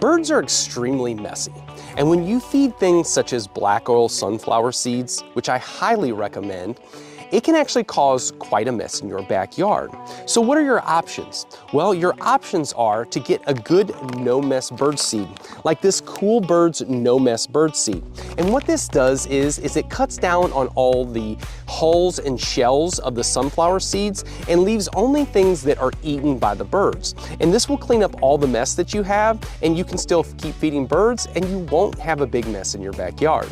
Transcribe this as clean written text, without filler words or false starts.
Birds are extremely messy, and when you feed things such as black oil sunflower seeds, which I highly recommend, it can actually cause quite a mess in your backyard. So what are your options? Well, your options are to get a good no-mess bird seed, like this Cool Birds no-mess bird seed. And what this does is it cuts down on all the hulls and shells of the sunflower seeds and leaves only things that are eaten by the birds. And this will clean up all the mess that you have, and you can still keep feeding birds, and you won't have a big mess in your backyard.